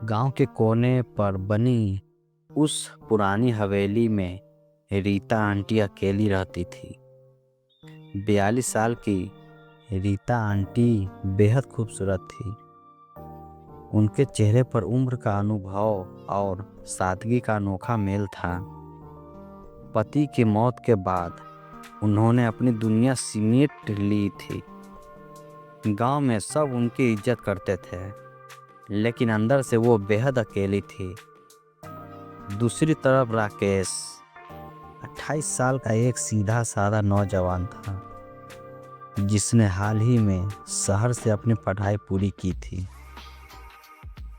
गांव के कोने पर बनी उस पुरानी हवेली में रीता आंटी अकेली रहती थी। 42 साल की रीता आंटी बेहद खूबसूरत थी। उनके चेहरे पर उम्र का अनुभव और सादगी का अनोखा मेल था। पति की मौत के बाद उन्होंने अपनी दुनिया सिमेट ली थी। गांव में सब उनकी इज्जत करते थे, लेकिन अंदर से वो बेहद अकेली थी। दूसरी तरफ राकेश 28 साल का एक सीधा साधा नौजवान था, जिसने हाल ही में शहर से अपनी पढ़ाई पूरी की थी।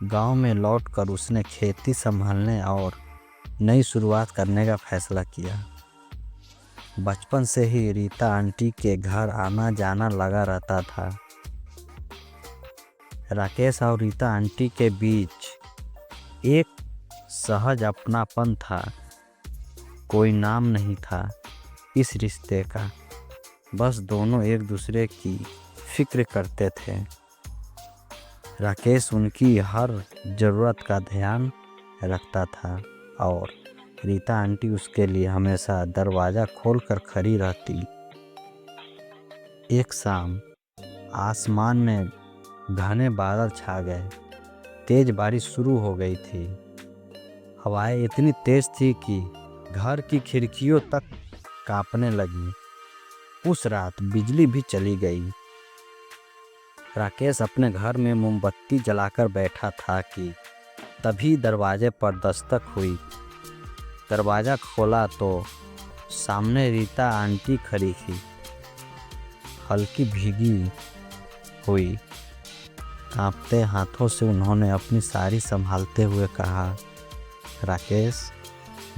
गांव में लौटकर उसने खेती संभालने और नई शुरुआत करने का फैसला किया। बचपन से ही रीता आंटी के घर आना जाना लगा रहता था। राकेश और रीता आंटी के बीच एक सहज अपनापन था। कोई नाम नहीं था इस रिश्ते का, बस दोनों एक दूसरे की फिक्र करते थे। राकेश उनकी हर ज़रूरत का ध्यान रखता था और रीता आंटी उसके लिए हमेशा दरवाज़ा खोलकर खड़ी रहती। एक शाम आसमान में घने बादल छा गए। तेज बारिश शुरू हो गई थी। हवाएं इतनी तेज थी कि घर की खिड़कियों तक कांपने लगी। उस रात बिजली भी चली गई। राकेश अपने घर में मोमबत्ती जलाकर बैठा था कि तभी दरवाजे पर दस्तक हुई। दरवाज़ा खोला तो सामने रीता आंटी खड़ी थी, हल्की भीगी हुई। कांपते हाथों से उन्होंने अपनी साड़ी संभालते हुए कहा, राकेश,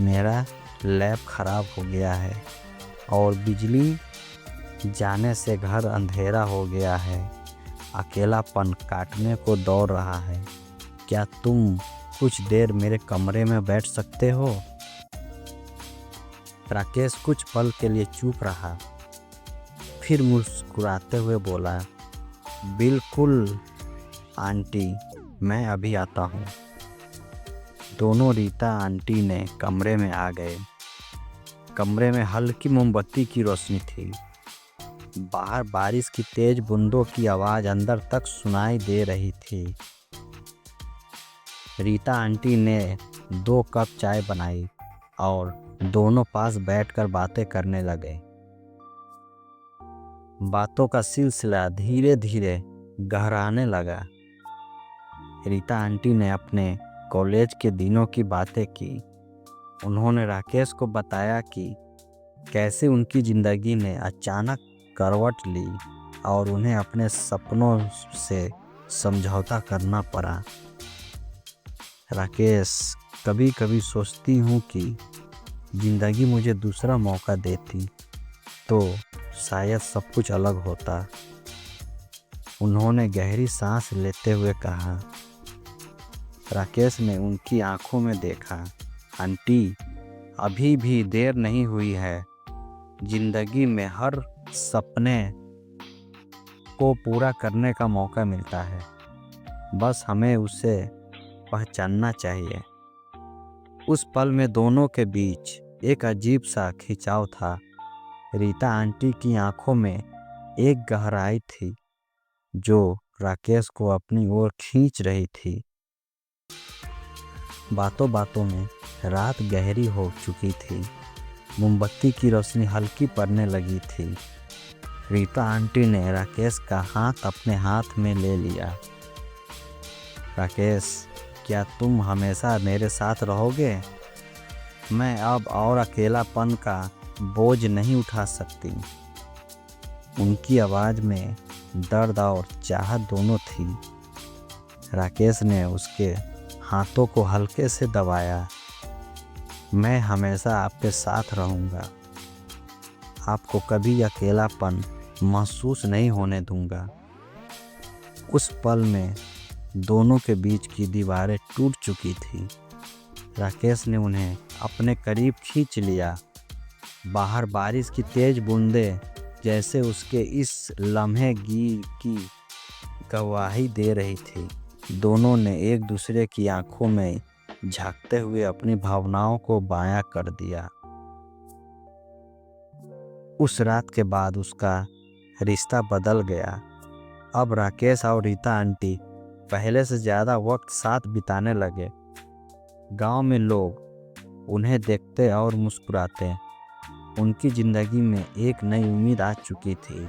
मेरा लैप खराब हो गया है और बिजली जाने से घर अंधेरा हो गया है। अकेलापन काटने को दौड़ रहा है। क्या तुम कुछ देर मेरे कमरे में बैठ सकते हो? राकेश कुछ पल के लिए चुप रहा, फिर मुस्कुराते हुए बोला, बिल्कुल आंटी, मैं अभी आता हूँ। दोनों रीता आंटी ने कमरे में आ गए। कमरे में हल्की मोमबत्ती की रोशनी थी। बाहर बारिश की तेज बूंदों की आवाज़ अंदर तक सुनाई दे रही थी। रीता आंटी ने 2 कप चाय बनाई और दोनों पास बैठकर बातें करने लगे। बातों का सिलसिला धीरे धीरे गहराने लगा। रीता आंटी ने अपने कॉलेज के दिनों की बातें की। उन्होंने राकेश को बताया कि कैसे उनकी ज़िंदगी ने अचानक करवट ली और उन्हें अपने सपनों से समझौता करना पड़ा। राकेश, कभी कभी सोचती हूँ कि ज़िंदगी मुझे दूसरा मौका देती तो शायद सब कुछ अलग होता। उन्होंने गहरी सांस लेते हुए कहा। राकेश ने उनकी आंखों में देखा। आंटी, अभी भी देर नहीं हुई है। जिंदगी में हर सपने को पूरा करने का मौका मिलता है, बस हमें उसे पहचानना चाहिए। उस पल में दोनों के बीच एक अजीब सा खिंचाव था। रीता आंटी की आंखों में एक गहराई थी जो राकेश को अपनी ओर खींच रही थी। बातों बातों में रात गहरी हो चुकी थी। मोमबत्ती की रोशनी हल्की पड़ने लगी थी। रीता आंटी ने राकेश का हाथ अपने हाथ में ले लिया। राकेश, क्या तुम हमेशा मेरे साथ रहोगे? मैं अब और अकेलापन का बोझ नहीं उठा सकती। उनकी आवाज़ में दर्द और चाहत दोनों थी। राकेश ने उसके हाथों को हल्के से दबाया। मैं हमेशा आपके साथ रहूँगा। आपको कभी अकेलापन महसूस नहीं होने दूँगा। उस पल में दोनों के बीच की दीवारें टूट चुकी थी। राकेश ने उन्हें अपने करीब खींच लिया। बाहर बारिश की तेज बूंदें जैसे उसके इस लम्हे की गवाही दे रही थी। दोनों ने एक दूसरे की आंखों में झांकते हुए अपनी भावनाओं को बयां कर दिया। उस रात के बाद उसका रिश्ता बदल गया। अब राकेश और रीता आंटी पहले से ज़्यादा वक्त साथ बिताने लगे। गांव में लोग उन्हें देखते और मुस्कुराते। उनकी ज़िंदगी में एक नई उम्मीद आ चुकी थी।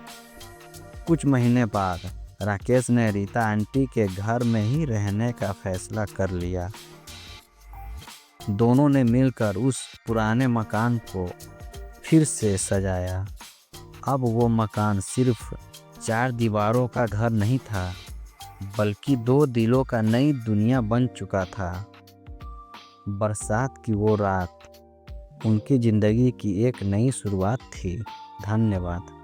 कुछ महीने बाद राकेश ने रीता आंटी के घर में ही रहने का फैसला कर लिया। दोनों ने मिलकर उस पुराने मकान को फिर से सजाया। अब वो मकान सिर्फ 4 दीवारों का घर नहीं था, बल्कि 2 दिलों का नई दुनिया बन चुका था। बरसात की वो रात उनकी ज़िंदगी की एक नई शुरुआत थी। धन्यवाद।